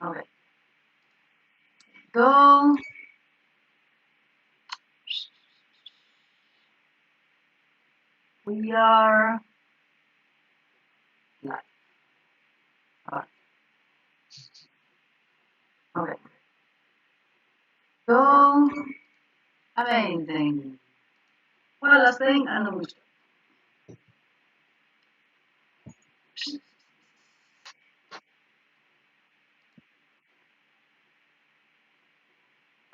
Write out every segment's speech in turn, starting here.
Okay. Go. We are live. All right. Okay. Go. Amazing. One last thing, and then we start.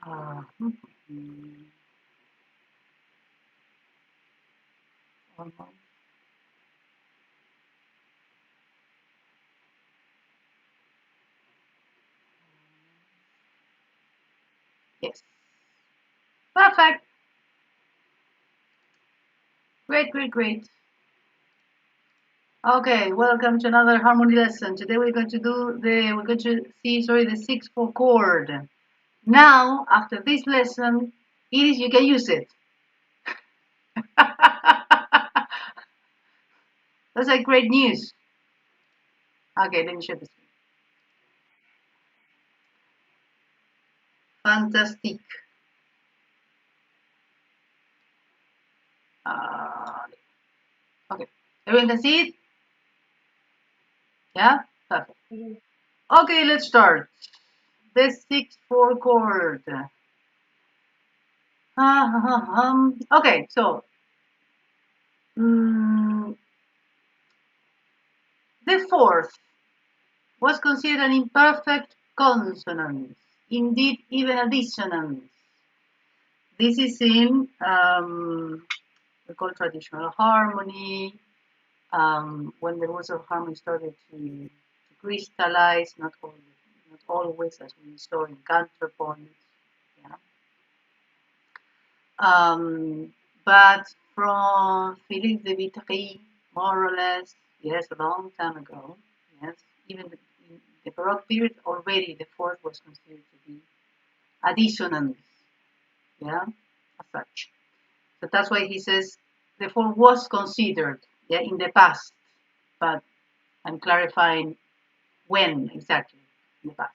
Uh, yes. Perfect. Great, great, great. Okay, welcome to another harmony lesson. Today we're going to see the 6/4 chord. Now, after this lesson, you can use it. That's like great news. Okay, let me share this. Fantastic. Okay, everyone can see it? Yeah? Perfect. Okay, let's start. The 6/4 chord. Okay, so the fourth was considered an imperfect consonant, indeed even a dissonance. This is in we call traditional harmony, when the rules of harmony started to crystallize, not always as we saw in counterpoint. Yeah. But from Philippe de Vitry, more or less, yes, a long time ago, yes, even in the Baroque period already the fourth was considered to be a dissonance, yeah, as such. So that's why he says the fourth was considered, yeah, in the past, but I'm clarifying when exactly in the past.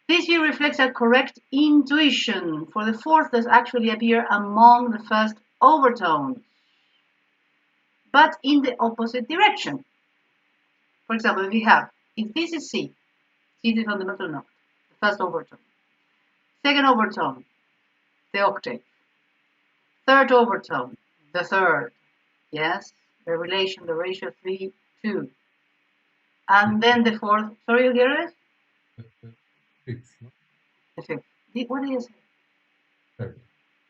This view reflects a correct intuition, for the fourth does actually appear among the first overtones, but in the opposite direction. For example, if this is C is the fundamental note, the first overtone. Second overtone, the octave. Third overtone, the third. Yes, the ratio 3, 2. And then the fourth, sorry, Gary? The fifth. What did you say? Third.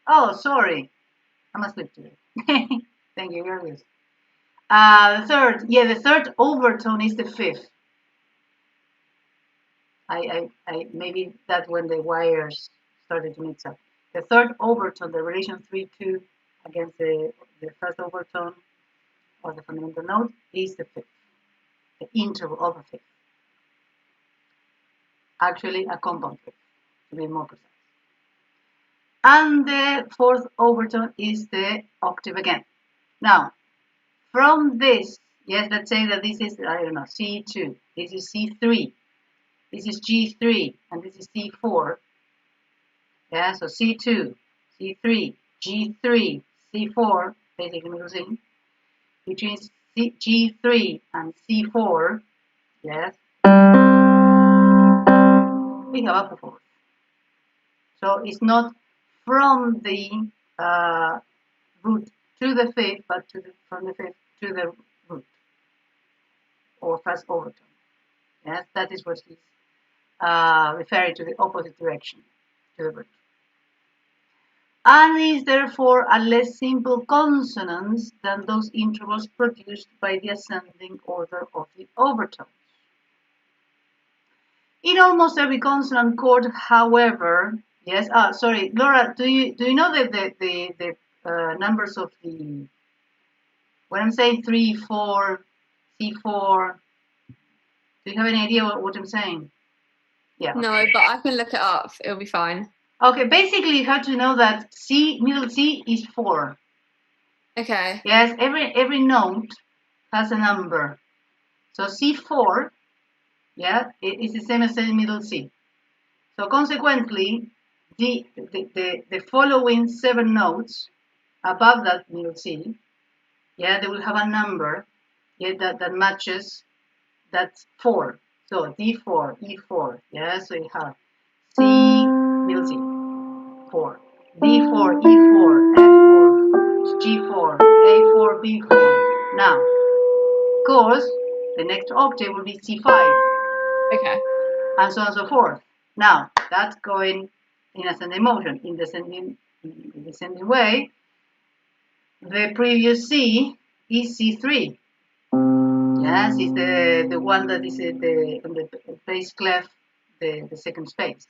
Oh, sorry. I must look to it. Thank you, Gary. The third overtone is the fifth. I maybe that's when the wires started to mix up. The third overtone, the relation 3-2 against the first overtone or the fundamental note is the fifth, the interval of a fifth. Actually, a compound fifth, to be more precise. And the fourth overtone is the octave again. Now, from this, yes, let's say that this is, I don't know, C2, this is C3, this is G3, and this is C4. Yeah, so C2, C3, G3, C4, basically musing. Between G3 and C4, yes, we have a fourth. So it's not from the root to the fifth, but from the fifth to the root, or first overtone. Yes, that is what he's referring to, the opposite direction, to the root. And is therefore a less simple consonant than those intervals produced by the ascending order of the overtones. In almost every consonant chord, however, yes. Sorry, Laura, do you know the numbers of the, when I'm saying 3, 4, C4? Do you have any idea what I'm saying? Yeah. No, but I can look it up. It'll be fine. Okay, basically you have to know that middle C is 4. Okay. Yes, every note has a number. So C4 Yeah, it's the same as the middle C. So consequently, the following 7 notes above that middle C, yeah, they will have a number, yeah, that matches that 4. So D4, E4, yeah, so you have C, middle C, 4, D4, E4, F4, G4, A4, B4. Now, of course, the next octave will be C5. Okay. And so on and so forth. Now, that's going in ascending motion. In the descending way, the previous C is C3. Yes, it's the one that is on the bass clef, the second space.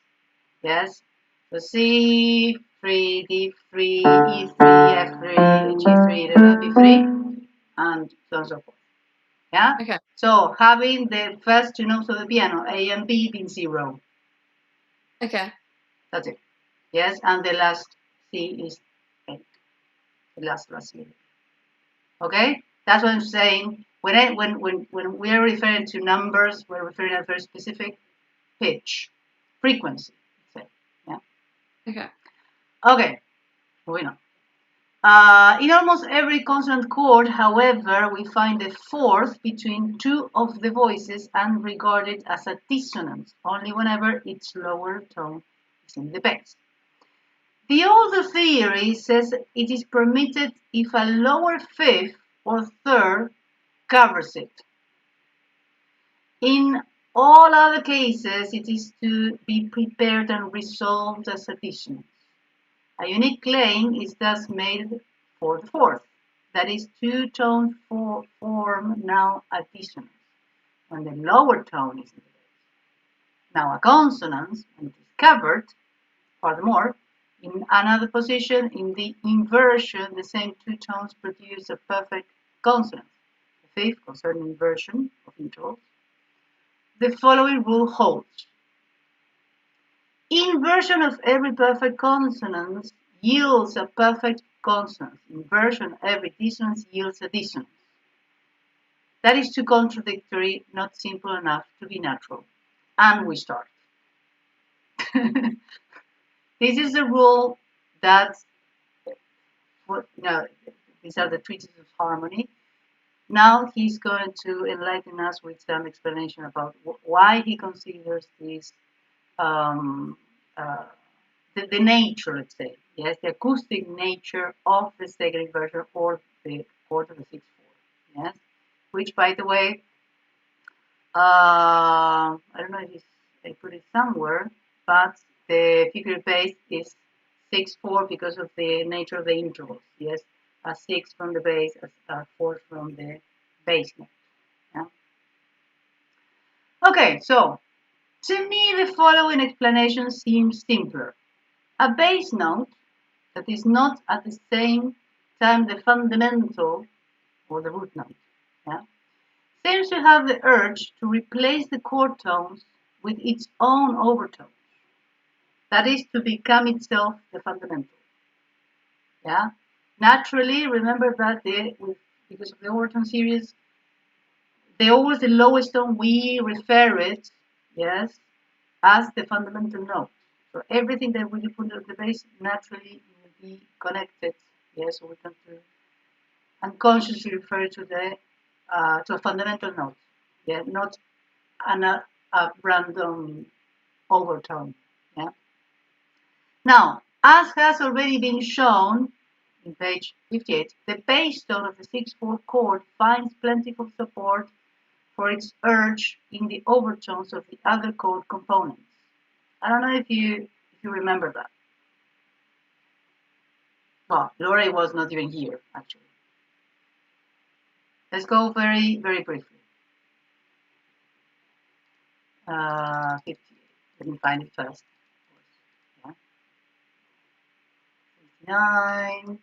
Yes, so C3, D3, E3, F3, G3, B3, and so on and so forth. Yeah? Okay. So having the first 2 notes of the piano, A and B, being 0. Okay. That's it. Yes, and the last C is 8. The last C. Okay, that's what I'm saying. When we are referring to numbers, we're referring to a very specific pitch, frequency. Say, yeah. Okay. Okay, moving on. In almost every consonant chord, however, we find the fourth between 2 of the voices and regard it as a dissonance only whenever its lower tone is in the bass. The older theory says it is permitted if a lower fifth or third covers it. In all other cases, it is to be prepared and resolved as a dissonance. A unique claim is thus made for the fourth, that is, 2 tones form now a dissonance when the lower tone is in the bass. Now, a consonance, when it is covered, furthermore, in another position, in the inversion, the same 2 tones produce a perfect consonance. The fifth, concerning inversion of intervals, the following rule holds. Inversion of every perfect consonant yields a perfect consonance. Inversion of every dissonance yields a dissonance. That is too contradictory, not simple enough to be natural. And we start. This is a rule that, these are the treatises of harmony. Now he's going to enlighten us with some explanation about why he considers this the nature, let's say, yes, the acoustic nature of the second inversion or the chord of the 6/4, yes, which, by the way, I don't know if I put it somewhere, but the figure bass is 6/4 because of the nature of the intervals, yes, a 6 from the bass, a 4 from the bass note. Yeah? Okay, so to me the following explanation seems simpler. A bass note that is not at the same time the fundamental or the root note, yeah, seems to have the urge to replace the chord tones with its own overtones. That is to become itself the fundamental. Yeah. Naturally, remember that because of the overtone series, always the lowest tone we refer it, yes, as the fundamental note. So everything that we put on the bass naturally will be connected. Yes, so we can unconsciously refer to a fundamental note. Yeah, not a random overtone. Yeah. Now, as has already been shown in page 58, the bass tone of the 6/4 chord finds plentiful support for its urge in the overtones of the other chord components. I don't know if you remember that. Well, Laura was not even here, actually. Let's go very, very briefly. 58. Let me find it first. Yeah. 59.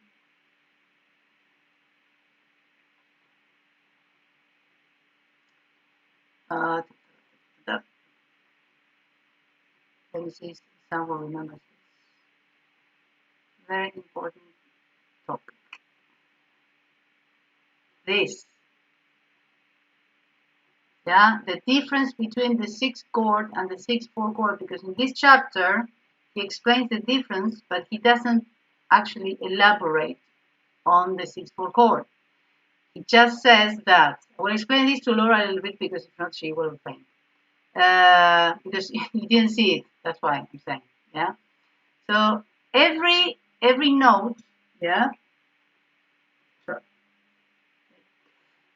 Let me see if someone remembers this. Very important topic. This. Yeah, the difference between the 6th chord and the 6/4 chord, because in this chapter he explains the difference, but he doesn't actually elaborate on the 6/4 chord. He just says that. I will explain this to Laura a little bit because if not, she will faint. Because you didn't see it. That's why I'm saying. Yeah. So every note, yeah. Sure.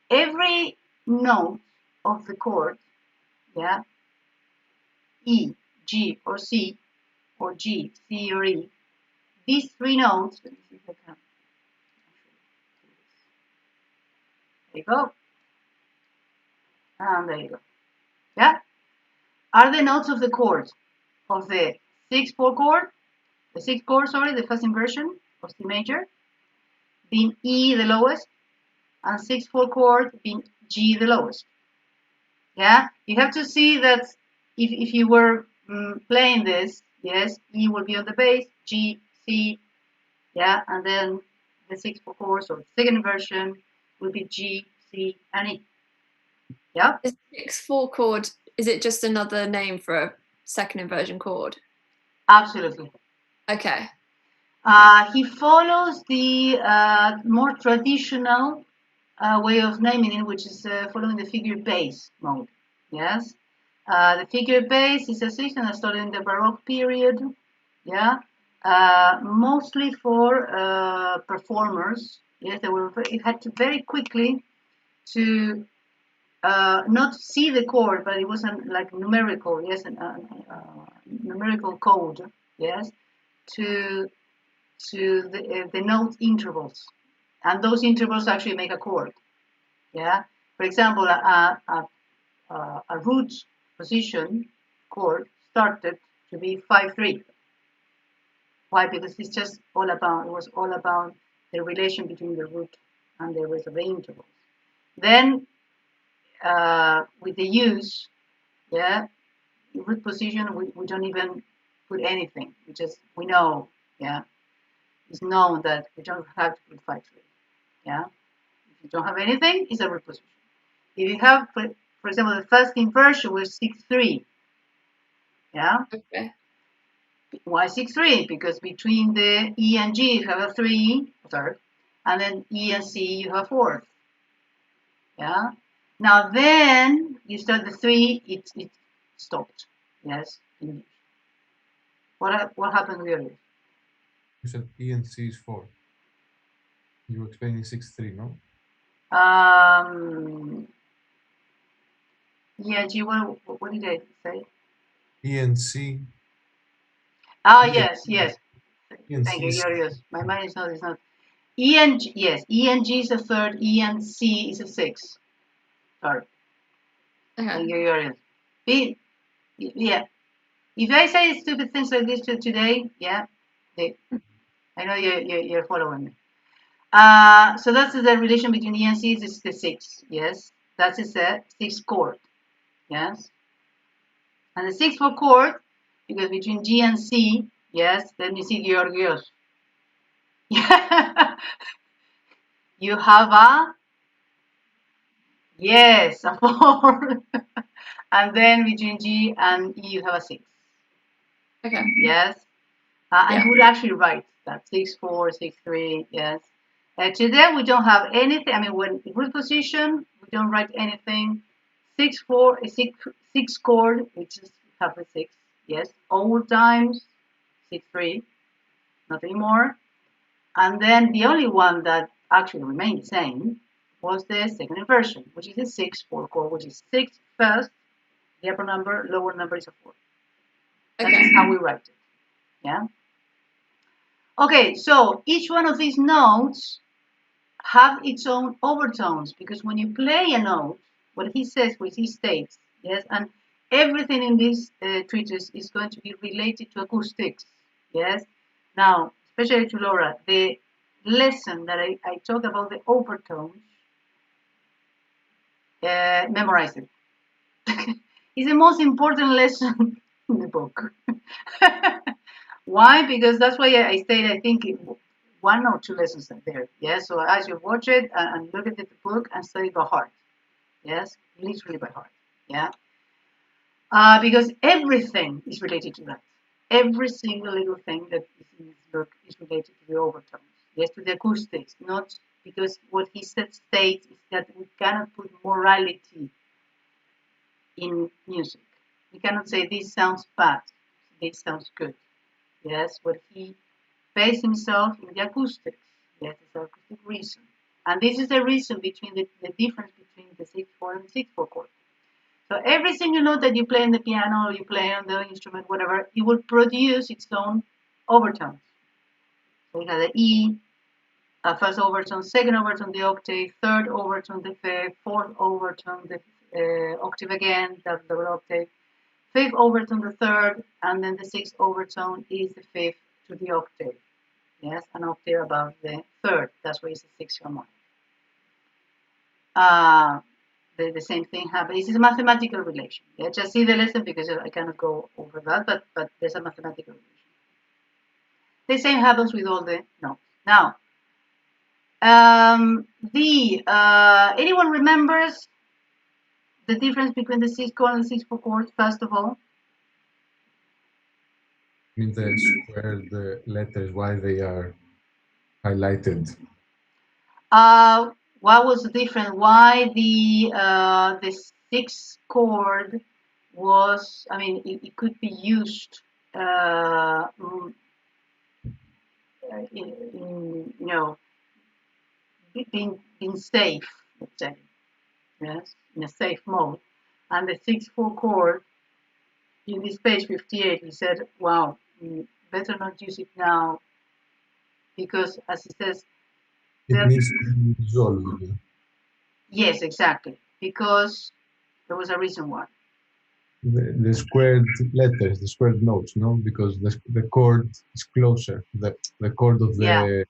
Every note of the chord, yeah, E, G, or C, or G, C, or E. These three notes. Let me see if I can. There you go. And there you go. Yeah. Are the notes of the chord of the 6/4 chord, the 6th chord, sorry, the first inversion of C major, being E the lowest, and 6/4 chord being G the lowest. Yeah, you have to see that if you were playing this, yes, E will be on the bass, G, C, yeah, and then the 6/4 chord, so the second inversion will be G, C, and E. Yeah. Is 6/4 chord, is it just another name for a second inversion chord? Absolutely. Okay. He follows the more traditional way of naming it, which is following the figure bass mode. Yes, the figure bass is a system that started in the Baroque period. Yeah, mostly for performers. Yes, they were. It had to very quickly to not see the chord, but it was like numerical. Yes, numerical code. Yes, to the note intervals, and those intervals actually make a chord. Yeah, for example, a root position chord started to be 5/3. Why? Because it's just all about, it was all about the relation between the root and the rest of the intervals. Then with the use, yeah, root position, we don't even put anything. We know, yeah, it's known that we don't have to put 5/3. Yeah, if you don't have anything, it's a root position. If you have, for example, the first inversion was 6/3. Yeah. Okay. Why 6/3? Because between the E and G you have a 3, third, and then E and C you have 4th. Yeah. Now then you start the 3, it stopped. Yes. What happened here? You said E and C is 4. You were explaining 6/3, no? E and G. What did I say? E and C. Ah, E and, yes. E and Thank C you. is Yes. My mind is not. It's not. E and G. Yes. E and G is a third. E and C is a 6. Sorry. Okay. Thank you. Yes. Yeah. If I say stupid things like this today, yeah, I know you're following me. So that's the relation between E and C is the 6. Yes, that is the 6th chord. Yes, and the 6/4 chord, because between G and C, yes, let me see Georgios. You have a, yes, a 4. And then between G and E you have a 6. Okay. Yes. Yeah. And you would actually write that 6/4, 6/3, yes. Today we don't have anything. I mean, when root position, we don't write anything. 6/4, a 6 chord, we just have the 6, yes. Old times, 6/3, not anymore. And then the only one that actually remained the same was the second inversion, which is the 6/4 chord, which is 6 first, the upper number, lower number is a 4. Okay. That's how we write it, yeah. Okay, so each one of these notes have its own overtones, because when you play a note, what he says, what he states, yes, and everything in this treatise is going to be related to acoustics, yes. Now, especially to Laura, the lesson that I talk about the overtones, memorize it. It's the most important lesson in the book. Why? Because that's why I stayed, I think, 1 or 2 lessons there. Yes, so as you watch it and look at the book and study by heart. Yes, literally by heart. Yeah, because everything is related to that. Every single little thing that is in this book is related to the overtones. Yes, to the acoustics. Not because what he states is that we cannot put morality in music. We cannot say this sounds bad, this sounds good. Yes, but he based himself in the acoustics. Yes, it's an acoustic reason. And this is the reason between the difference between the 6/4 and 6/4 chord. So every single note that you play on the piano or you play on the instrument, whatever, it will produce its own overtones. So you have the E, first overtone, second overtone, the octave, third overtone, the fifth, fourth overtone, the octave again, the double octave, fifth overtone, the third, and then the sixth overtone is the fifth to the octave. Yes, an octave above the third. That's why it's a sixth harmonic. The same thing happens. This is a mathematical relation. Yeah, just see the lesson because I cannot go over that, but there's a mathematical relation. The same happens with all the notes. Now, anyone remembers the difference between the 6 chord and the 6/4 chord? First of all, I mean the squared letters, why they are highlighted. what was the difference? Why the 6 chord was? I mean, it could be used being safe, let's say, yes, in a safe mode. And the 6/4 chord in this page 58, he said, "Wow, better not use it now because, as he says, It needs to be resolved. yes, exactly, because there was a reason why." The squared letters, the squared notes, no, because the chord is closer. The chord of Yeah, the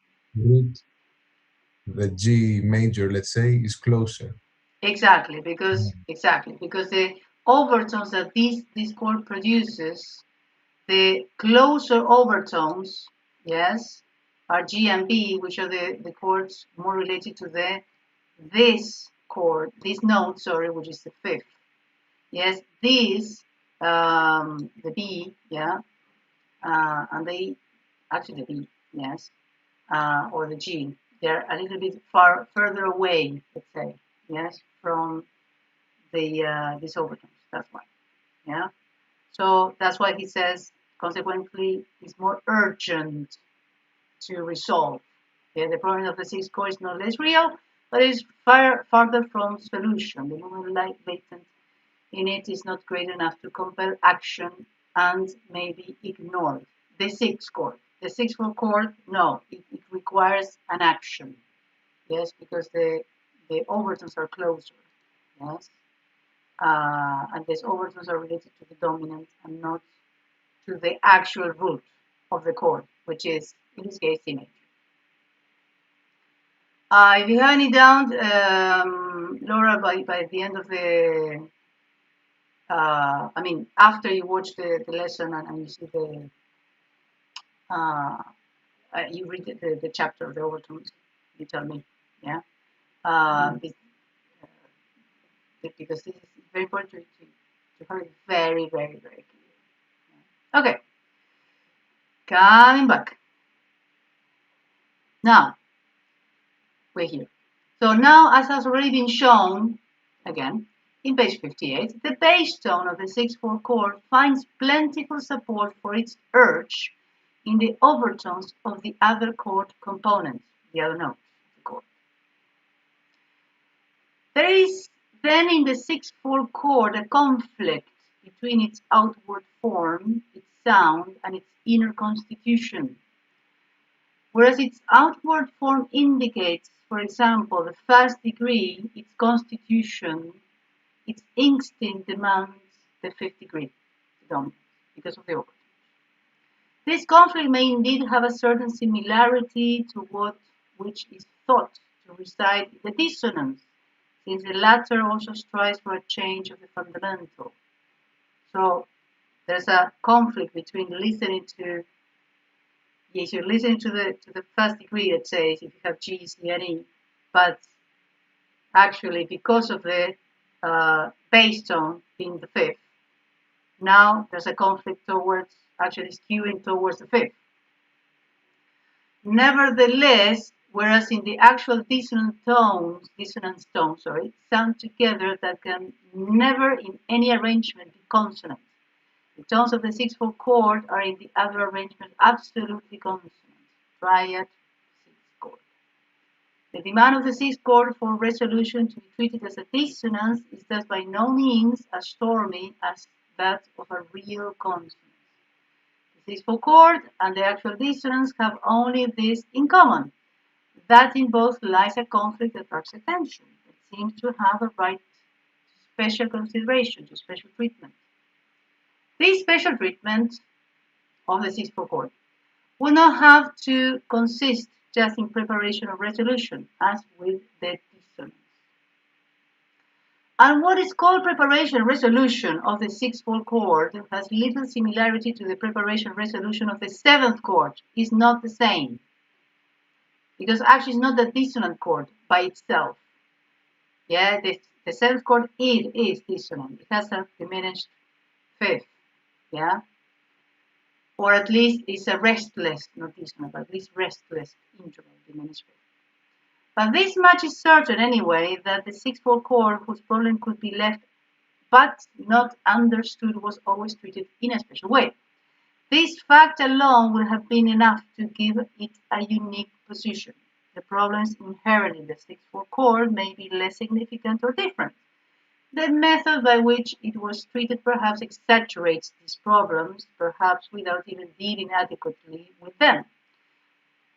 root, the G major, let's say, is closer. exactly, because the overtones that this chord produces, the closer overtones, yes, are G and B, which are the chords more related to this chord, this note, sorry, which is the fifth. Yes, this, the B, yeah, and they, actually the B, yes, or the G, they're a little bit further away, let's say, yes, from these overtones. That's why, yeah. So that's why he says, consequently, it's more urgent to resolve. Okay? The problem of the 6 chord is not less real, but it's farther from solution. The moment latent in it is not great enough to compel action and may be ignored. The 6 chord. The 6/4 chord, no, it requires an action. Yes, because the overtones are closer. Yes, and these overtones are related to the dominant and not to the actual root of the chord, which is in this case C major. If you have any doubt, Laura, by the end of the, I mean, after you watch the lesson and you see uh, you read the chapter of the overtones, you tell me, yeah? Because this is very important to have it very, very, very clear. Okay, coming back. Now, we're here. So now, as has already been shown, again, in page 58, the bass tone of the 6/4 chord finds plentiful support for its urge in the overtones of the other chord components, the other notes of the chord. There is then in the 6/4 chord a conflict between its outward form, its sound, and its inner constitution. Whereas its outward form indicates, for example, the first degree, its constitution, its instinct demands the fifth degree, the dominant, because of the overtones. This conflict may indeed have a certain similarity to what which is thought to reside in the dissonance, since the latter also strives for a change of the fundamental. So there's a conflict between listening to, yes, you're listening to the first degree that says if you have G, C, and E, but actually because of the bass tone being the fifth. Now there's a conflict towards actually skewing towards the fifth. Nevertheless, whereas in the actual dissonance tones, sound together that can never in any arrangement be consonant. The tones of the sixth-fourth chord are in the other arrangement absolutely consonant. Triad, sixth chord. The demand of the sixth chord for resolution to be treated as a dissonance is thus by no means as stormy as that of a real consonance. The sixth-fourth chord and the actual dissonance have only this in common, that in both lies a conflict that attracts attention, that seems to have a right to special consideration, to special treatment. This special treatment of the sixth-fourth chord will not have to consist just in preparation or resolution, as with the dissonance. And what is called preparation resolution of the sixth-fourth chord has little similarity to the preparation resolution of the seventh chord. It's not the same. Because actually it's not the dissonant chord by itself. Yeah, the seventh chord is dissonant. It has a diminished fifth. Yeah. Or at least it's a restless, not dissonant, but at least restless interval, diminished fifth. But this much is certain anyway, that the sixth-fourth chord whose problem could be left but not understood was always treated in a special way. This fact alone would have been enough to give it a unique position. The problems inherent in the sixth-fourth chord may be less significant or different. The method by which it was treated perhaps exaggerates these problems, perhaps without even dealing adequately with them.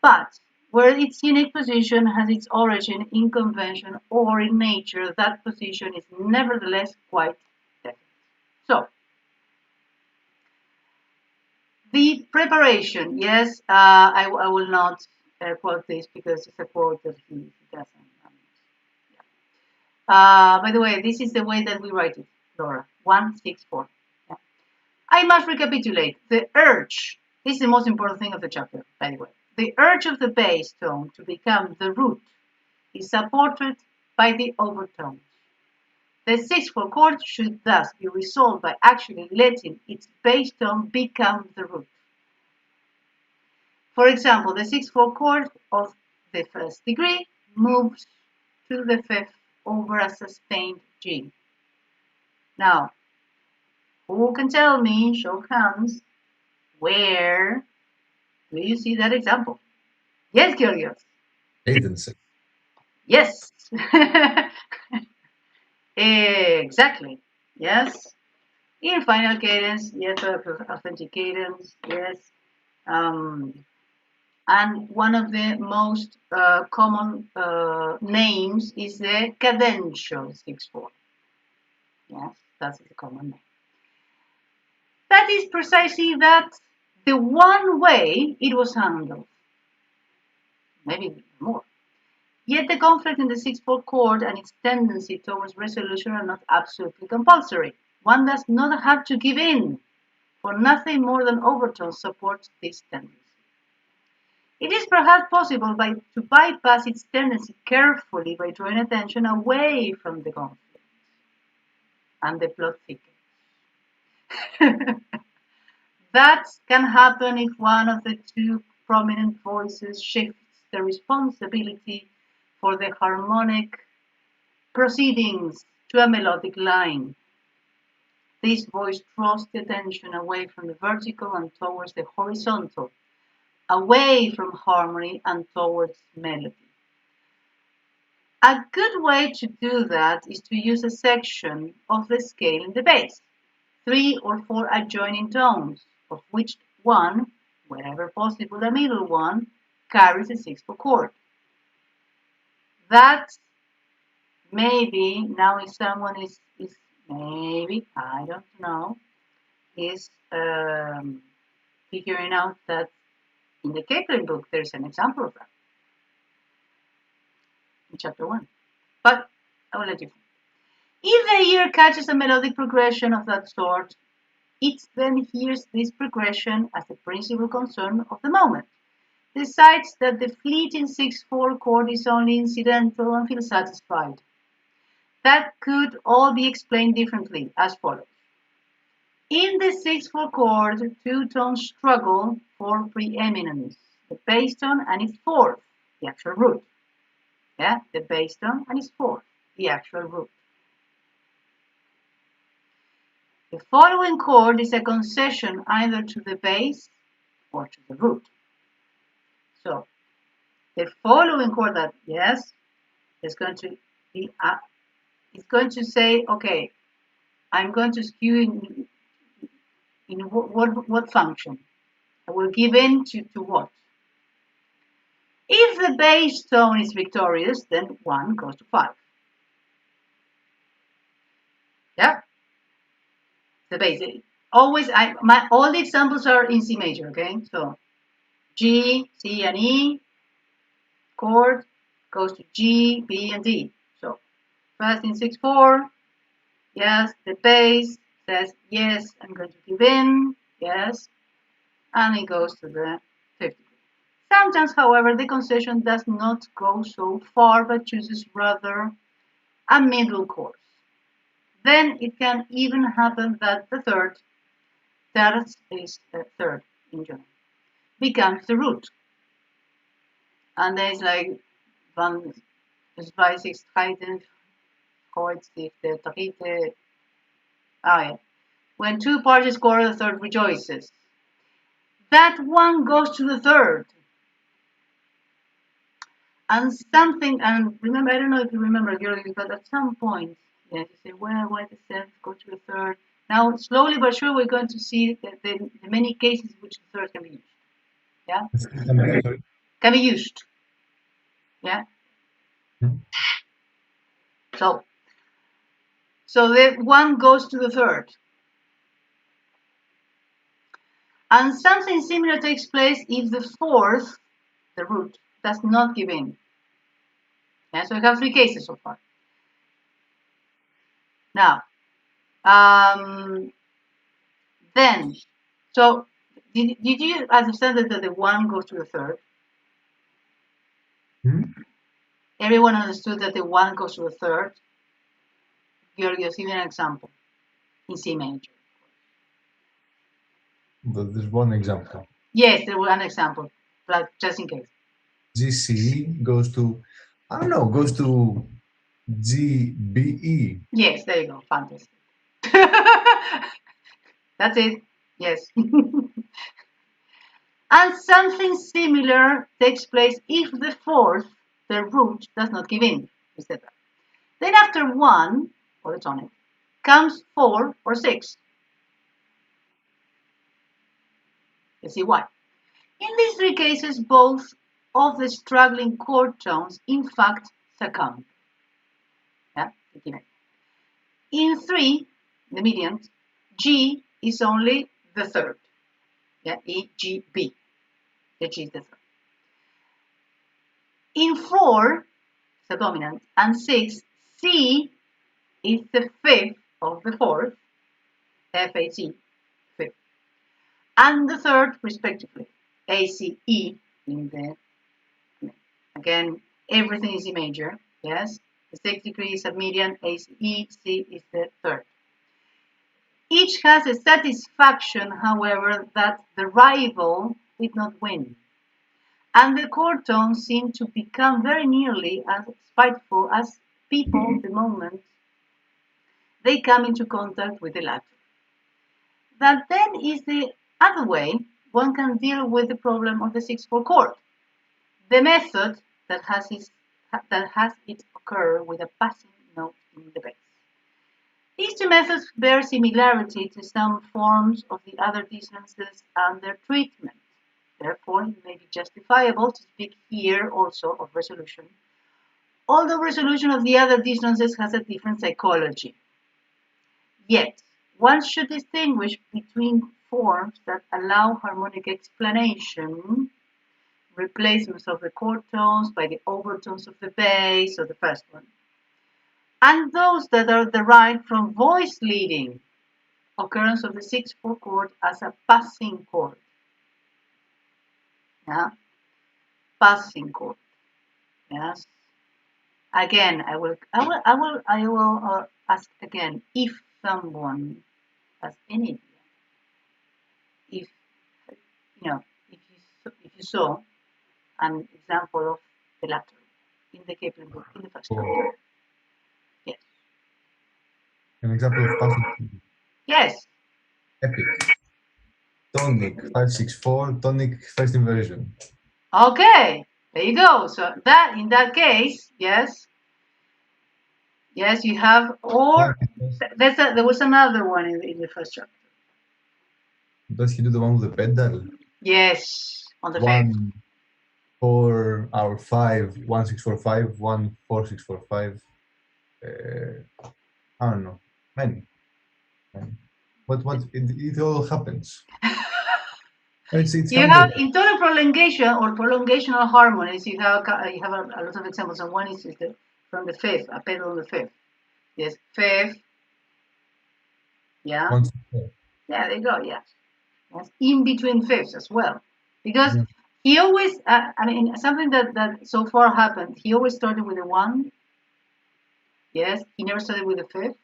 But where its unique position has its origin in convention or in nature, that position is nevertheless quite definite. So, the preparation, yes, I will not quote this because it's a quote that he doesn't. By the way, this is the way that we write it, Laura. 164. Yeah. I must recapitulate. The urge, this is the most important thing of the chapter, by the way. The urge of the bass tone to become the root is supported by the overtones. The sixth-fourth chord should thus be resolved by actually letting its bass tone become the root. For example, the sixth-fourth chord of the first degree moves to the fifth over a sustained G. Now, who can tell me, show hands, where do you see that example? Yes, Georgios. Latency. Yes. Exactly. Yes. In final cadence, yes, authentic cadence, yes. And one of the most common names is the cadential 6/4. Yes, that's the common name. That is precisely the one way it was handled. Maybe more. Yet the conflict in the 6/4 chord and its tendency towards resolution are not absolutely compulsory. One does not have to give in, for nothing more than overtones supports this tendency. It is perhaps possible to bypass its tendency carefully by drawing attention away from the conflict, and the plot thickens. That can happen if one of the two prominent voices shifts the responsibility for the harmonic proceedings to a melodic line. This voice draws the attention away from the vertical and towards the horizontal, away from harmony and towards melody. A good way to do that is to use a section of the scale in the bass, 3 or 4 adjoining tones, of which one, wherever possible a middle one, carries a 6/4 chord. That maybe, now if someone is maybe, I don't know, is figuring out that in the Kepler book there's an example of that in chapter 1. But I will let you think. If the ear catches a melodic progression of that sort, it then hears this progression as the principal concern of the moment, decides that the fleeting 6/4 chord is only incidental and feels satisfied. that could all be explained differently as follows. In the 6/4 chord, two tones struggle for preeminence, the bass tone and its fourth, the actual root. Yeah, the bass tone and its fourth, the actual root. The following chord is a concession either to the bass or to the root. So the following chord that, yes, is going to be it's going to say, okay, I'm going to skew in what function? I will give in to what? If the bass tone is victorious, then 1 goes to 5. Yeah? The bass. Always, all the examples are in C major, okay? So G, C, and E, chord goes to G, B, and D. So first in 6/4, yes, the bass says, yes, I'm going to give in, yes, and it goes to the 50. Sometimes, however, the concession does not go so far, but chooses rather a middle course. Then it can even happen that the third, that is the third in general, becomes the root. And there's like van Zweizigkeiten, chords, if the Treatise. Yeah. When two parties score, the third rejoices. That one goes to the third. And something, and remember, I don't know if you remember, Georgi, but at some point, yeah, you say, well, why the seventh go to the third? Now, slowly but sure, we're going to see that the many cases in which the third can be used. Yeah? Can be used. Yeah? So the one goes to the third. And something similar takes place if the fourth, the root, does not give in. Yeah, so we have 3 cases so far. Now, then, so did you understand that the 1 goes to the third? Everyone understood that the 1 goes to the third? Georgios, give me an example in C major. There's one example. Yes, there was an example, but just in case. GCE goes to, I don't know, goes to GBE. Yes, there you go. Fantastic. That's it. Yes. And something similar takes place if the fourth, the root, does not give in, etc. Then after 1, or the tonic, comes 4 or 6. Let's see why. In these 3 cases, both of the struggling chord tones, in fact, succumb. Yeah? In 3, the mediant, G is only the third. Yeah? E, G, B. The G is the third. In 4, the dominant, and 6, C is the fifth of the fourth, F, A, C, fifth, and the third, respectively, A, C, E in the, again, everything is in major, yes, the 6th degree is a median, A, C, E, C is the third. Each has a satisfaction, however, that the rival did not win, and the chord tones seem to become very nearly as spiteful as people the moment they come into contact with the latter. That then is the other way one can deal with the problem of the 6/4 chord. The method that has it occur with a passing note in the bass. These 2 methods bear similarity to some forms of the other dissonances and their treatment. Therefore, it may be justifiable to speak here also of resolution, although resolution of the other dissonances has a different psychology. Yet, one should distinguish between forms that allow harmonic explanation, replacements of the chord tones by the overtones of the bass, or the first one, and those that are derived from voice leading, occurrence of the 6/4 chord as a passing chord. Yeah? Passing chord. Yes? Again, I will ask again if someone has any idea, if you know, if you saw an example of the latter in the Kepler book in the first chapter. Yes. An example of passing Yes. epic. Tonic 564, tonic first inversion. Okay. There you go. So that in that case, yes. Yes, you have, or there was another one in the first chapter. Does he do the one with the pedal? Yes, on the fifth. 1 4 hour 5 1 6 4 5 1 4 6 4 5. I don't know. Many. But it all happens. It's You kind have of in total prolongation or prolongational harmonies. You have a lot of examples, and one is from the fifth, a pedal on the fifth. Yes, fifth. Yeah. 1 6 4. Yeah, there you go. Yes. Yes. In between fifths as well, because Yeah. he always. I mean, something that so far happened. He always started with a one. Yes. He never started with a fifth.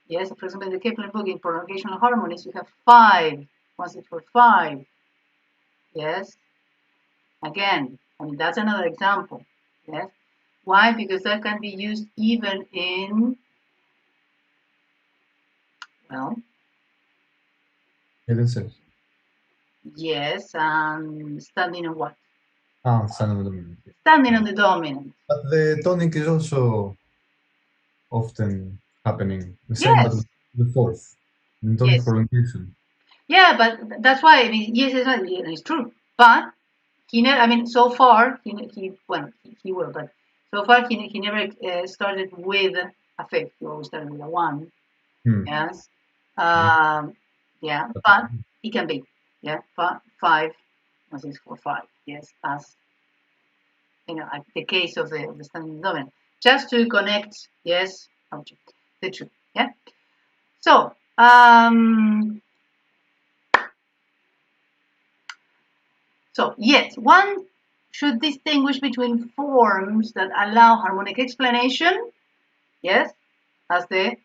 Yes. For example, in the Kepler book in prolongational harmonies, you have 5. 1 6 4 5. Yes. Again, I mean, that's another example. Yes. Why? Because that can be used even in, well, It says. yes, standing on what? Son of the dominant. Standing on the dominant. But the tonic is also often happening. The same, but Yes. the fourth. In tonic Yes. prolongation. Yeah, but that's why, I mean, yes, it's true. But he never, I mean, so far, he will, but so far he never started with a fifth. He always started with a one. Hmm. Yes. Yeah, but it can be. Yeah, 5, 1 6 4 5. Yes, as the case of the standing dominant. Just to connect, yes, the two. Yeah. So, yes, one should distinguish between forms that allow harmonic explanation, yes, as the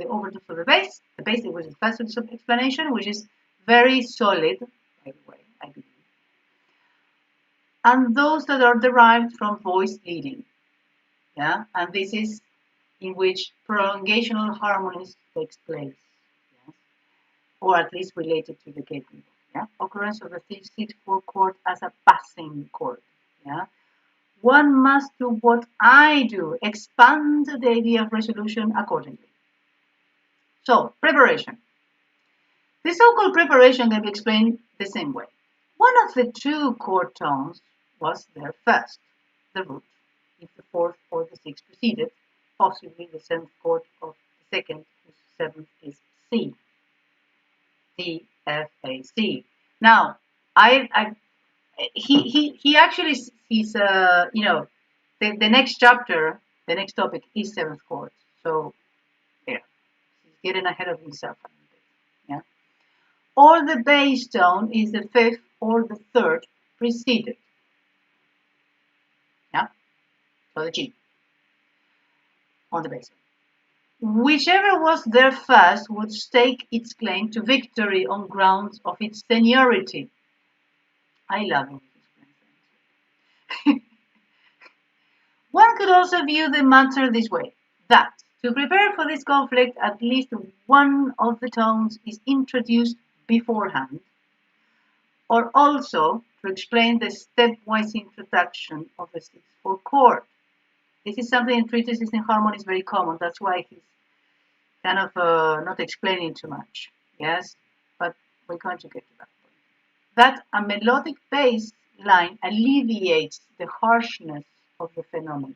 overtone for the bass, which is passive explanation, which is very solid, by the way, I believe, and those that are derived from voice leading, yeah, and this is in which prolongational harmonies takes place, yes, or at least related to the gaping, yeah, occurrence of the sixth four chord as a passing chord, yeah. One must do what I do, expand the idea of resolution accordingly. So, preparation. The so-called preparation can be explained the same way. One of the two chord tones was there first, the root, if the fourth or the sixth preceded, possibly the seventh chord of the second, whose seventh is C, D, F, A, C. Now, he actually sees, the next chapter, the next topic is seventh chord. So, yeah, he's getting ahead of himself a little bit. Yeah. Or the bass tone is the fifth or the third preceded. Yeah, so the G on the bass. Whichever was there first would stake its claim to victory on grounds of its seniority. I love it. One could also view the matter this way, that to prepare for this conflict, at least one of the tones is introduced beforehand, or also to explain the stepwise introduction of the 6/4 chord. This is something in treatises in harmony is very common. That's why he's kind of not explaining too much. Yes, but we're going to get to that point. That a melodic bass line alleviates the harshness of the phenomenon.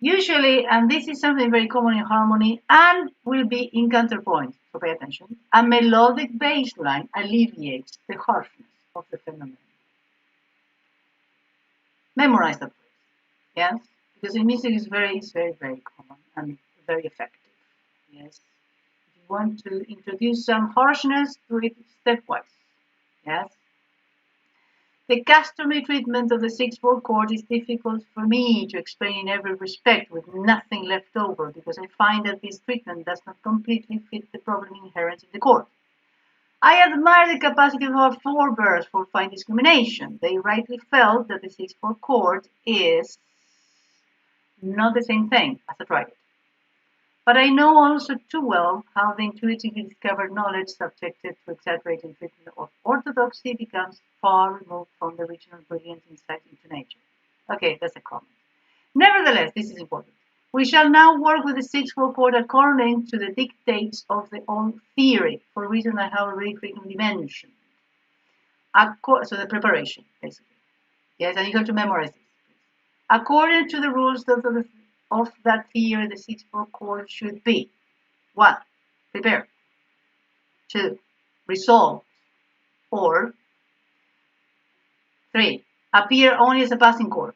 Usually, and this is something very common in harmony and will be in counterpoint, so pay attention, a melodic bass line alleviates the harshness of the phenomenon. Memorize that phrase, yes? Because in music is very, very common and very effective, yes? If you want to introduce some harshness, do it stepwise, yes? The customary treatment of the 6/4 chord is difficult for me to explain in every respect with nothing left over, because I find that this treatment does not completely fit the problem inherent in the chord. I admire the capacity of our forebears for fine discrimination. They rightly felt that the 6/4 chord is not the same thing as a triad. But I know also too well how the intuitively discovered knowledge subjected to exaggerated treatment of orthodoxy becomes far removed from the original brilliant insight into nature. Okay, that's a comment. Nevertheless, this is important. We shall now work with the 6/4 chord according to the dictates of the old theory, for a reason I have already frequently mentioned. So the preparation, basically. Yes, and you have to memorize this. According to the rules of that theory, the 6/4 chord should be 1. Prepare. 2. Resolve. Or 3. Appear only as a passing chord.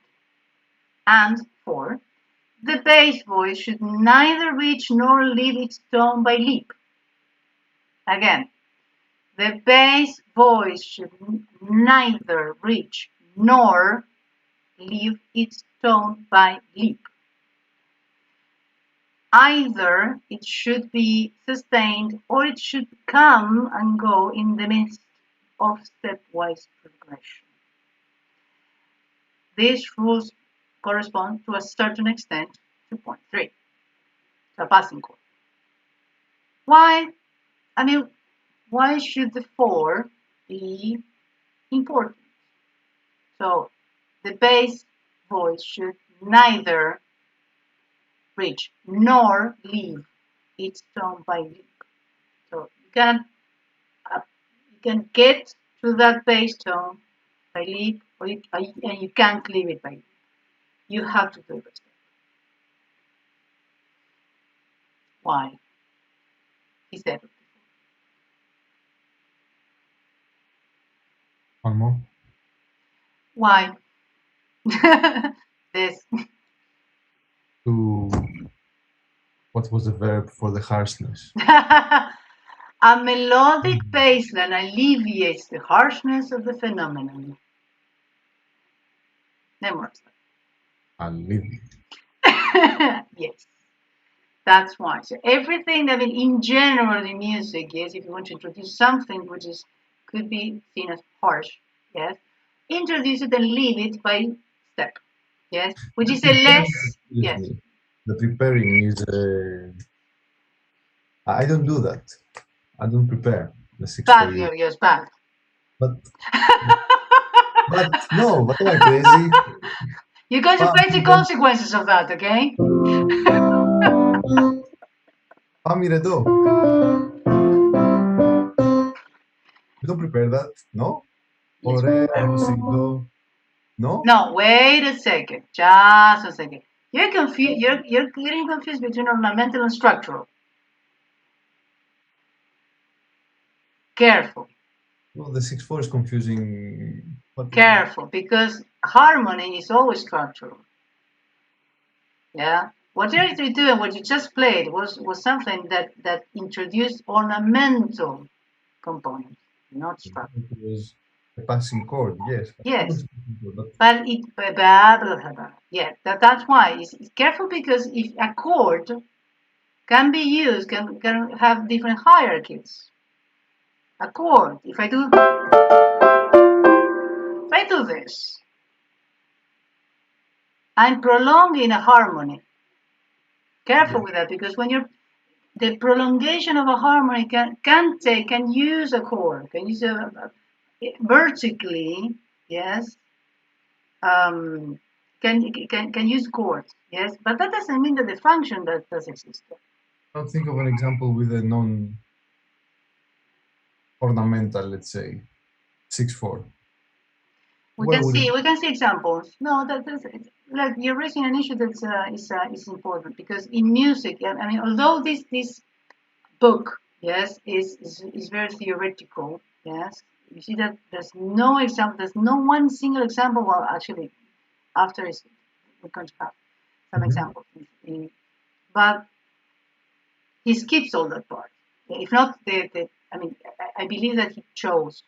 And 4. The bass voice should neither reach nor leave its tone by leap. Again, the bass voice should neither reach nor leave its tone by leap. Either it should be sustained or it should come and go in the midst of stepwise progression. These rules correspond to a certain extent to point 3, a passing chord. Why? Why should the 4 be important? So the bass voice should neither reach nor leave its tone by leap. So you can get to that bass tone by leap, and you can't leave it by leap. You have to do it. Why? He said it. One more. Why? This. What was the verb for the harshness? A melodic bassline alleviates the harshness of the phenomenon. Memorize that. Alleviate. Yes, that's why. So everything, in general in music, yes, if you want to introduce something which could be seen as harsh, yes, introduce it and leave it by step, yes, which is a less, yes. The preparing is. I don't do that. I don't prepare the 6/4. Bad, you're bad. But no, but am I crazy? You're going to face the consequences of that, okay? Fammi do. You don't prepare that, no? Yes. Do. No? No, wait a second. Just a second. You're confused. You're getting confused between ornamental and structural. Careful. Well, the 6/4 is confusing. Careful, because harmony is always structural. Yeah. What you're doing, what you just played, was something that introduced ornamental components, not structural. It was a passing chord, yes. Yes. But blah, blah, blah, blah. Yeah, that's why. It's careful, because if a chord can be used, can have different hierarchies. A chord, if I do this, I'm prolonging a harmony. Careful with that, because when the prolongation of a harmony can use a chord, can use vertically, yes, can use chords, yes, but that doesn't mean that the function does exist. I'll think of an example with a non-ornamental, let's say, 6/4. We can see examples. No, like you're raising an issue that is important, because in music, although this book, yes, is very theoretical, yes, you see that there's no example, there's no one single example. Well, actually, after we're going to have some examples, but he skips all that part. If not, I believe that he chose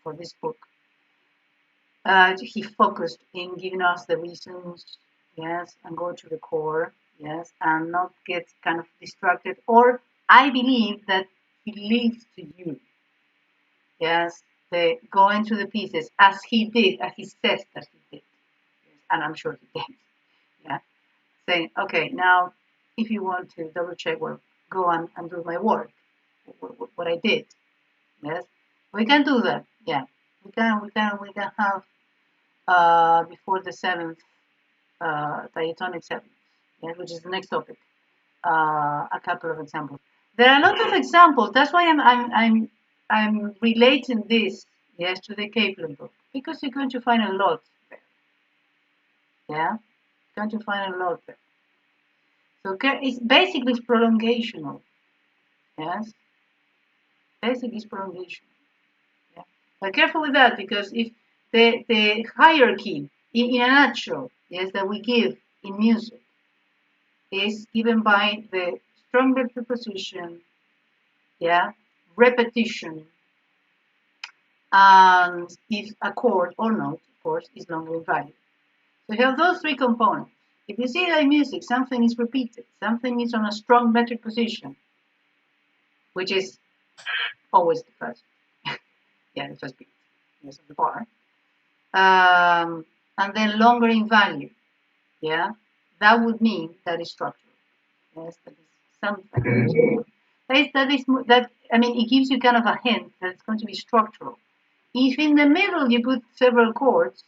for this book he focused in giving us the reasons, yes, and go to the core, yes, and not get kind of distracted. Or I believe that he leaves to you, yes, the going through the pieces as he did, as he says that he did, yes, and I'm sure he did, yeah, saying, okay, now if you want to double check, well, go and do my work, what I did, yes, we can do that, yeah, we can have before the seventh diatonic seventh, yeah, which is the next topic. A couple of examples. There are a lot of examples. That's why I'm relating this, yes, to the Kaplan book, because you're going to find a lot there. Yeah, you're going to find a lot there. So it's basically it's prolongational. Yes, basically it's prolongation. Yeah, but careful with that, because if the hierarchy in a nutshell, yes, that we give in music is given by the stronger preposition, yeah, repetition, and if a chord or note, of course, is longer in value. So you have those three components. If you see that in music, something is repeated, something is on a strong metric position, which is always the first, yeah, the first beat, yes, of the bar, and then longer in value, yeah, that would mean that is structural. Yes, that is something. That I mean, it gives you kind of a hint that it's going to be structural. If in the middle you put several chords,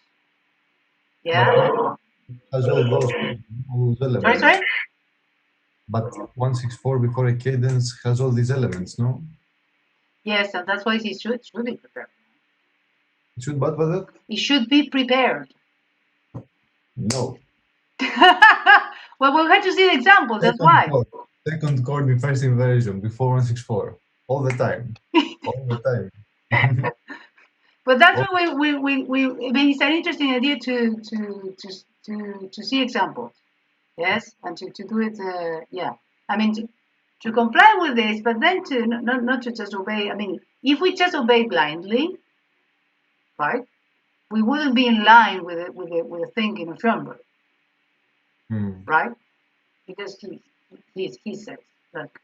yeah. Has all those elements. Sorry. But 164 before a cadence has all these elements, no? Yes, and that's why it should be prepared. It should, but that? It should be prepared. No. Well, we'll have to see the examples. That's why. Second chord in first inversion before 164 all the time, all the time. But that's why we I mean, it's an interesting idea to see examples. Yes, and to do it. Yeah, I mean to comply with this, but then to not to just obey. I mean, if we just obey blindly, right, we wouldn't be in line with the thinking of Schonberg, right? Because he says, look,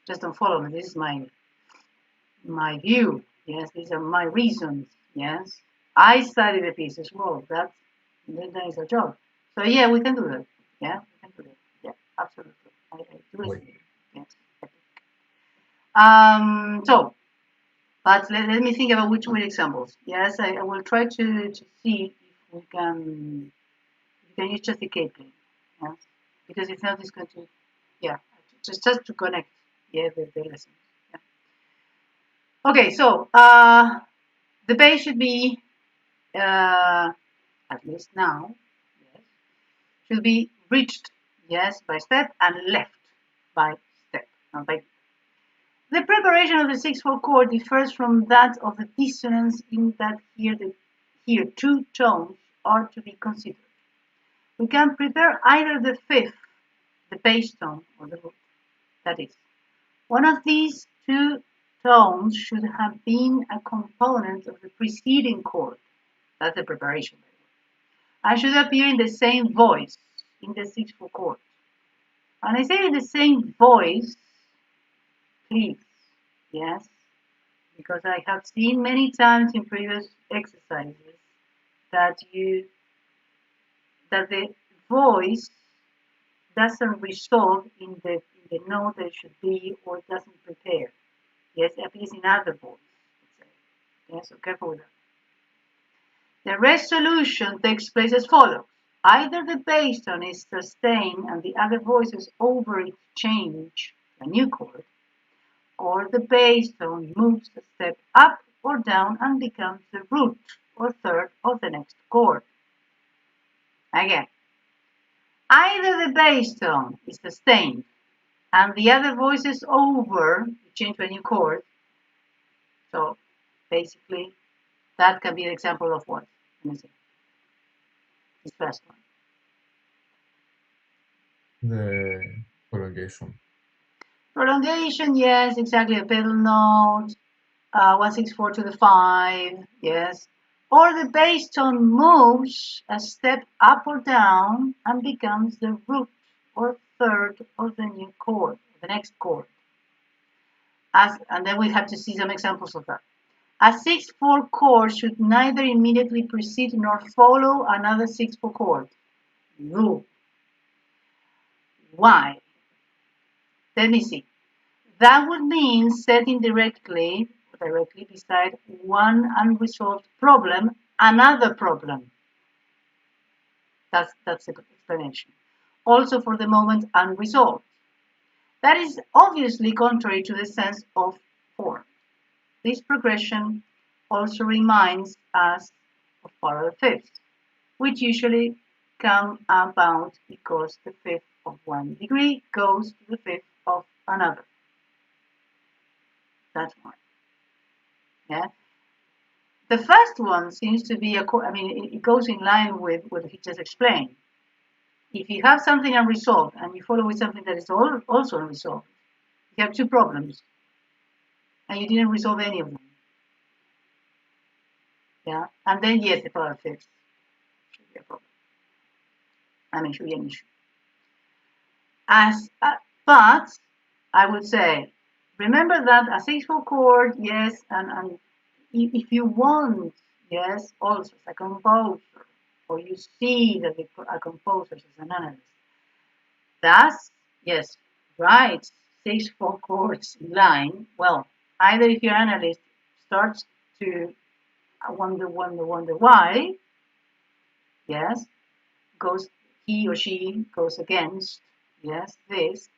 just don't follow me. This is my view. Yes, these are my reasons. Yes, I study the piece as well. That is a job. So yeah, we can do that. Yeah, we can do that. Yeah, absolutely. I do it. Yes. So, but let me think about which examples. Yes, I will try to see if we can use just the Kaplan. Yes, because if not, it's going to, yeah, just to connect, yeah, the lessons. Yeah. Okay, so the bass should be at least now, yes, should be reached, yes, by step, and left by step, not by. The preparation of the 6/4 chord differs from that of the dissonance in that here two tones are to be considered. We can prepare either the fifth, the bass tone, or the root. That is, one of these two tones should have been a component of the preceding chord. That's the preparation. And should appear in the same voice in the 6/4 chord. And I say in the same voice, please, yes, because I have seen many times in previous exercises that the voice doesn't resolve in the note that it should be, or doesn't prepare. Yes, it appears in other voice. Yes, so careful with that. The resolution takes place as follows. Either the bass tone is sustained and the other voices over it change a new chord, or the bass tone moves a step up or down and becomes the root or third of the next chord. Again, either the bass tone is sustained and the other voices over change to a new chord. So basically, that can be an example of what? Let me see. This first one. The prolongation. Prolongation, yes, exactly. A pedal note, 1/64 to the 5, yes. or the bass tone moves a step up or down and becomes the root or third of the new chord, the next chord. And then we have to see some examples of that. A 6/4 chord should neither immediately precede nor follow another 6/4 chord. Rule. Why? Let me see. That would mean setting directly beside one unresolved problem, another problem. That's the explanation. Also for the moment unresolved. That is obviously contrary to the sense of form. This progression also reminds us of parallel fifths, which usually come about because the fifth of one degree goes to the fifth of another. That's why. Yeah. The first one seems to be it goes in line with what he just explained. If you have something unresolved and you follow with something that is also unresolved, you have two problems, and you didn't resolve any of them. Yeah, and then yes, the parallel fifth should be a problem. Should be an issue. But I would say, remember that a 6/4 chord, yes, and if you want, yes, also as a composer, or you see that a composer is an analyst, thus, yes, writes 6/4 chords in line. Well, either if your analyst starts to wonder why, yes, he or she goes against, yes, this,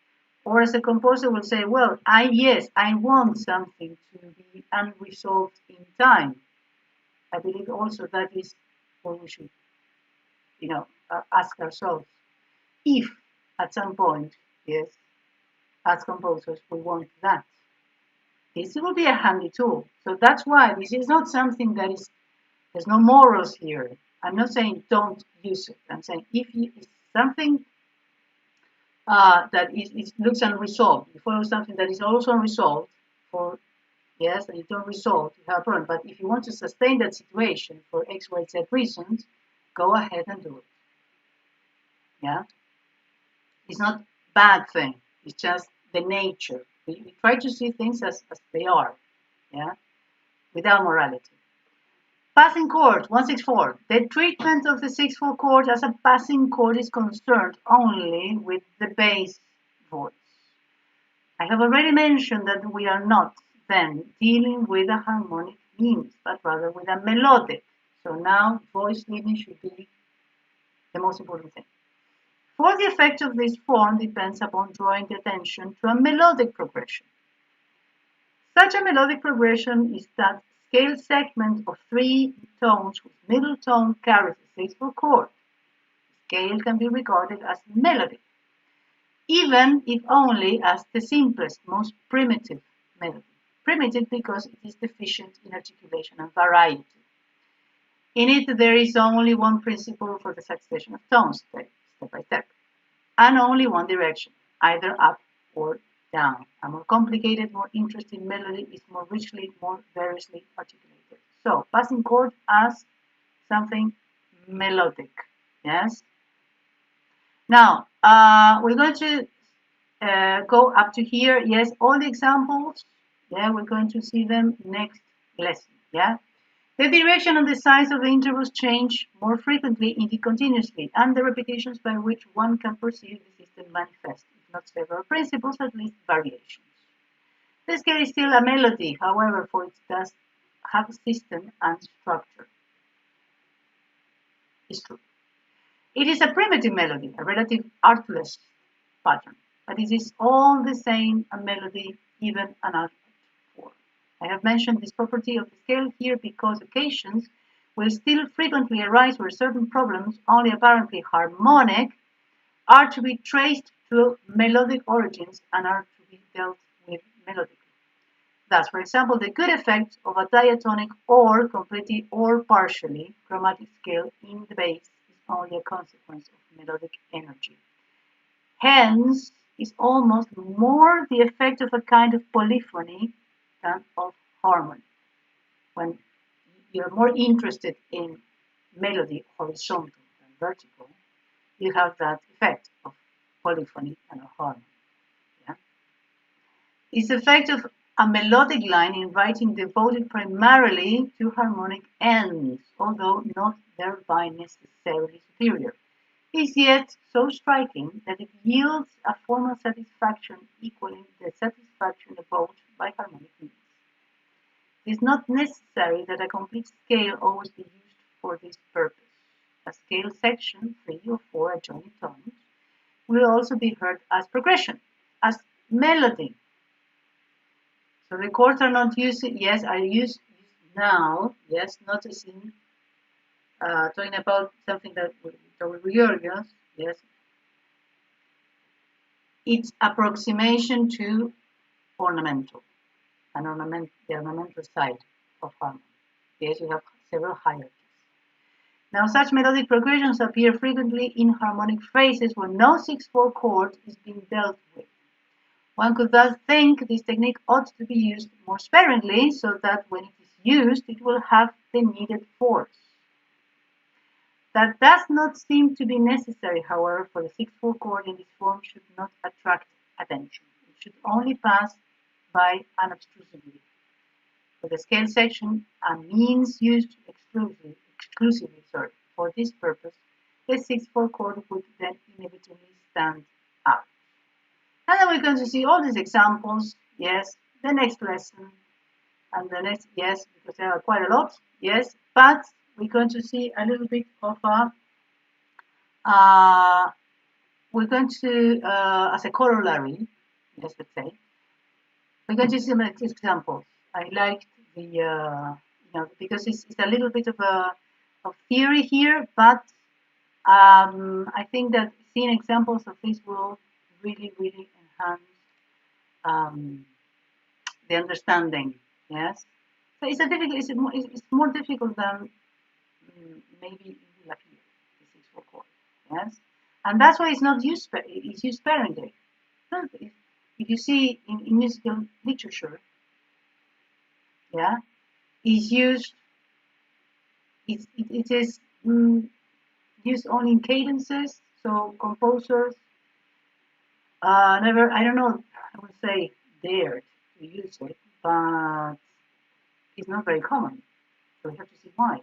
or as a composer will say, well, I want something to be unresolved in time. I believe also that is what we should, ask ourselves. If at some point, yes, as composers, we want that, this will be a handy tool. So that's why this is not something there's no morals here. I'm not saying don't use it. I'm saying if it's something that looks unresolved, you follow something that is also unresolved, and you don't resolve, you have a problem. But if you want to sustain that situation for X, Y, Z reasons, go ahead and do it. Yeah, it's not a bad thing. It's just the nature. We try to see things as they are. Yeah, without morality. Passing chord, 164. The treatment of the 6/4 chord as a passing chord is concerned only with the bass voice. I have already mentioned that we are not then dealing with a harmonic means, but rather with a melodic. So now voice leading should be the most important thing. For the effect of this form depends upon drawing the attention to a melodic progression. Such a melodic progression is that scale segment of 3 tones whose middle tone carries a 6/4 chord. The scale can be regarded as melodic, even if only as the simplest, most primitive melody. Primitive because it is deficient in articulation and variety. In it, there is only one principle for the succession of tones, step by step, and only one direction, either up or down. A more complicated, more interesting melody is more richly, more variously articulated. So, passing chord as something melodic, yes? Now, we're going to go up to here. Yes, all the examples, yeah, we're going to see them next lesson, yeah? The direction and the size of the intervals change more frequently indeed continuously, and the repetitions by which one can perceive the system manifest, if not several principles, at least variations. The scale is still a melody, however, for it does have a system and structure. It's true. It is a primitive melody, a relative artless pattern, but it is all the same a melody, even an art form. I have mentioned this property of the scale here because occasions will still frequently arise where certain problems, only apparently harmonic, are to be traced to melodic origins and are to be dealt with melodically. Thus, for example, the good effect of a diatonic or completely or partially chromatic scale in the bass is only a consequence of melodic energy. Hence, is almost more the effect of a kind of polyphony than of harmony. When you're more interested in melody horizontal than vertical, you have that effect of polyphony and a harmony. Yeah? It's the effect of a melodic line in writing devoted primarily to harmonic ends, although not thereby necessarily superior, is yet so striking that it yields a formal satisfaction equaling the satisfaction evoked by harmonic means. It is not necessary that a complete scale always be used for this purpose. A scale section, 3 or 4 adjoining tones, will also be heard as progression, as melody. So the chords are not used, yes, are used now, yes, not as in talking about something that we Georgios, yes. It's approximation to ornamental, the ornamental side of harmony. Yes, you have several hierarchies. Now, such melodic progressions appear frequently in harmonic phrases where no 6/4 chord is being dealt with. One could thus think this technique ought to be used more sparingly, so that when it is used, it will have the needed force. That does not seem to be necessary, however, for the 6/4 chord in this form should not attract attention. It should only pass by unobtrusively. For the scale section, a means used exclusively for this purpose, the 6/4 chord would then inevitably stand out. And then we're going to see all these examples, yes, the next lesson, and the next, yes, because there are quite a lot, yes, but we're going to see a little bit of we're going to, as a corollary, yes, let's say, we're going to see some examples. I liked the, because it's a little bit of theory here, but I think that seeing examples of this will really, really enhance the understanding. Yes, so it's a difficult. It's more difficult than maybe like the 6/4 chord. Yes, and that's why it's not used. It's used sparingly. If you see in musical literature, yeah, it's used. It is used only in cadences. So composers never. I don't know. I would say dared to use it, but it's not very common. So we have to see why.